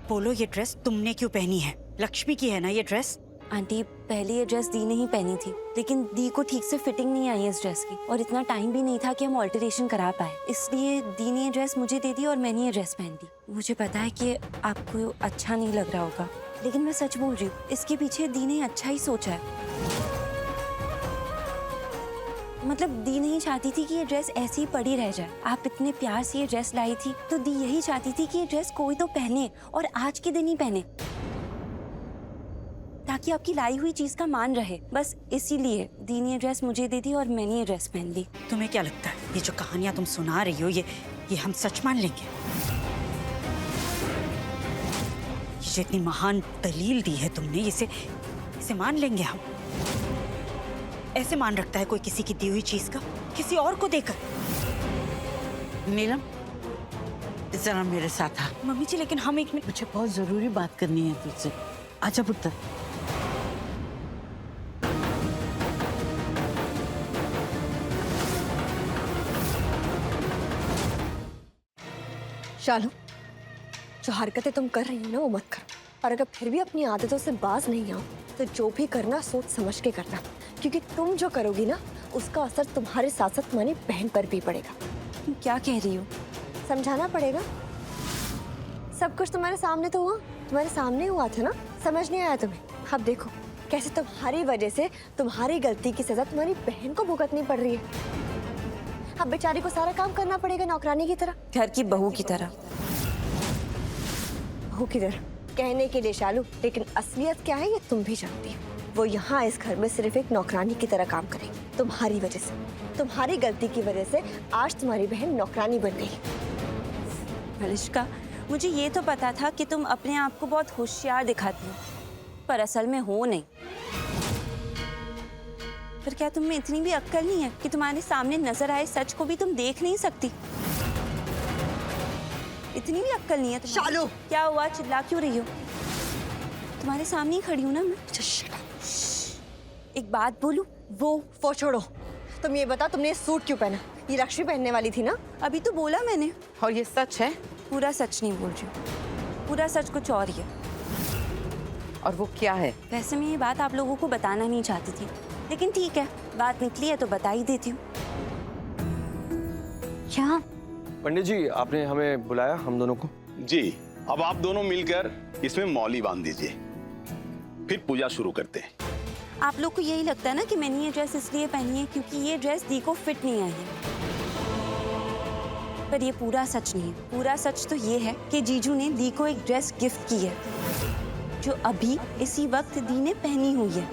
बोलो, ये ड्रेस तुमने क्यों पहनी है? लक्ष्मी की है ना ये ड्रेस? आंटी, पहले ये ड्रेस दी ने ही पहनी थी, लेकिन दी को ठीक से फिटिंग नहीं आई इस ड्रेस की, और इतना टाइम भी नहीं था कि हम ऑल्टरेशन करा पाए। इसलिए दी ने ये ड्रेस मुझे दे दी और मैंने ये ड्रेस पहन दी। मुझे पता है कि आपको अच्छा नहीं लग रहा होगा, लेकिन मैं सच बोल रही हूँ, इसके पीछे दी ने अच्छा ही सोचा है। मतलब दी नहीं चाहती थी कि ये ड्रेस ऐसी ही पड़ी रह जाए। आप इतने प्यार से ये ड्रेस लाई थी, तो दी यही चाहती थी कि ये ड्रेस कोई तो पहने, और आज के दिन ही पहने, ताकि आपकी लाई हुई चीज का मान रहे। बस इसीलिए दी ने ये ड्रेस मुझे दे दी और मैंने ये ड्रेस पहन ली। तुम्हें क्या लगता है ये जो कहानियां तुम सुना रही हो, ये हम सच मान लेंगे? ये इतनी महान दलील दी है तुमने, इसे मान लेंगे हम? ऐसे मान रखता है कोई किसी की दी हुई चीज का किसी और को देकर? नीलम, जरा मेरे साथ आ। मम्मी जी, लेकिन हम एक मिनट। मुझे बहुत जरूरी बात करनी है तुझसे। आजा पुत्र। शालू, जो हरकतें तुम कर रही हो ना वो मत करो, और अगर फिर भी अपनी आदतों से बाज नहीं आओ तो जो भी करना सोच समझ के करना, क्योंकि तुम जो करोगी ना उसका असर तुम्हारे साथ साथ तुम्हारी बहन पर भी पड़ेगा। तुम क्या कह रही हो? समझाना पड़ेगा। सब कुछ तुम्हारे सामने तो हुआ, तुम्हारे सामने हुआ था ना, समझ नहीं आया तुम्हें? अब देखो कैसे तुम्हारी वजह से तुम्हारी गलती की सजा तुम्हारी बहन को भुगतनी पड़ रही है। अब बेचारी को सारा काम करना पड़ेगा नौकरानी की तरह, घर की बहू की तरह। बहू की तरह कहने के लिए शालू, लेकिन असलियत क्या है ये तुम भी जानती हो। वो यहाँ इस घर में सिर्फ एक नौकरानी की तरह काम करेगी, तुम्हारी वजह से, तुम्हारी गलती की वजह से आज तुम्हारी बहन नौकरानी बन गई। मलिष्का, मुझे ये तो पता था कि तुम अपने आप को बहुत होशियार दिखाती हो, पर असल में हो नहीं। पर क्या तुम में इतनी भी अक्ल नहीं है कि तुम्हारे सामने नजर आए सच को भी तुम देख नहीं सकती? इतनी भी अक्ल नहीं है तुम्हें? शालू, क्या हुआ? चिल्ला क्यों रही हो? तुम्हारे सामने ही खड़ी हूँ ना मैं। एक बात बोलूं? वो छोड़ो, तुम ये बता तुमने ये सूट क्यों पहना? ये लक्ष्मी पहनने वाली थी ना? अभी तो बोला मैंने। और ये सच है? पूरा सच नहीं बोल रही हूँ, पूरा सच कुछ और ही है। और वो क्या है? वैसे मैं ये बात आप लोगों को बताना नहीं चाहती थी, लेकिन ठीक है, बात निकली है तो बता ही देती हूँ। क्या? पंडित जी, आपने हमें बुलाया हम दोनों को? जी, अब आप दोनों मिलकर इसमें मौली बांध दीजिए, फिर पूजा शुरू करते हैं। आप लोग को यही लगता है ना कि मैंने ये ड्रेस इसलिए पहनी है क्योंकि ये ड्रेस दी को फिट नहीं आई है, पर ये पूरा सच नहीं है। पूरा सच तो ये है कि जीजू ने दी को एक ड्रेस गिफ्ट की है, जो अभी इसी वक्त दी ने पहनी हुई है।